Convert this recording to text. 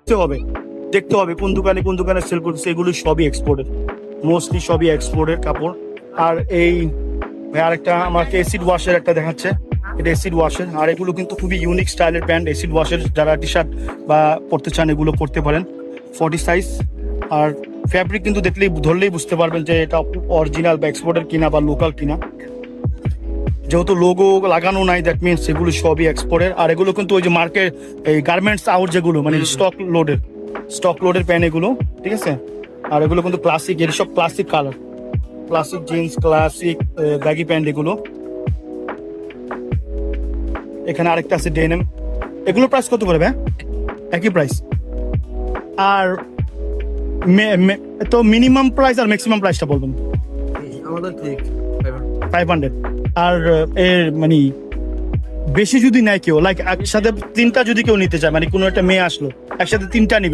দেখতে হবে কোন দোকানে সেল করতেছে, এগুলো সবই এক্সপোর্টের, মোস্টলি সবই এক্সপোর্টের কাপড়। আর এই আরেকটা আমাকে এসিড ওয়াশের একটা দেখাচ্ছে, এটা এসিড ওয়াশের। আর এগুলো কিন্তু খুবই ইউনিক স্টাইলের প্যান্ট, এসিড ওয়াশের। যারা টি শার্ট বা পরতে চান এগুলো পরতে পারেন, 40 সাইজ। আর ফ্যাব্রিক কিন্তু ধরলেই বুঝতে পারবেন যে এটা অরিজিনাল বা এক্সপোর্টের কিনা বা লোকাল কিনা। যেহেতু লোগো লাগানো নাই, দ্যাট মিনস এগুলো সবই এক্সপোর্টের। আর এগুলো কিন্তু ওই যে মার্কেট এই গার্মেন্টস আউট যেগুলো, মানে স্টক লোডের প্যান্ট এগুলো, ঠিক আছে। আর এগুলো কিন্তু ক্লাসিক, এর সব classic colour, classic jeans, classic baggy pant এগুলো। এখানে আরেকটা আছে ডেনিম, এগুলো প্রাইস কত করে ভাই? একই প্রাইস। আর তো মিনিমাম প্রাইস আর ম্যাক্সিমাম প্রাইসটা বলবেন। আমাদের ঠিক 500। আর এর মানে বেশি যদি নেয় কেউ, লাইক একসাথে 3টা যদি কেউ নিতে চায়, মানে কোনো একটা মেয়ে আসলো একসাথে 3টা নিবে,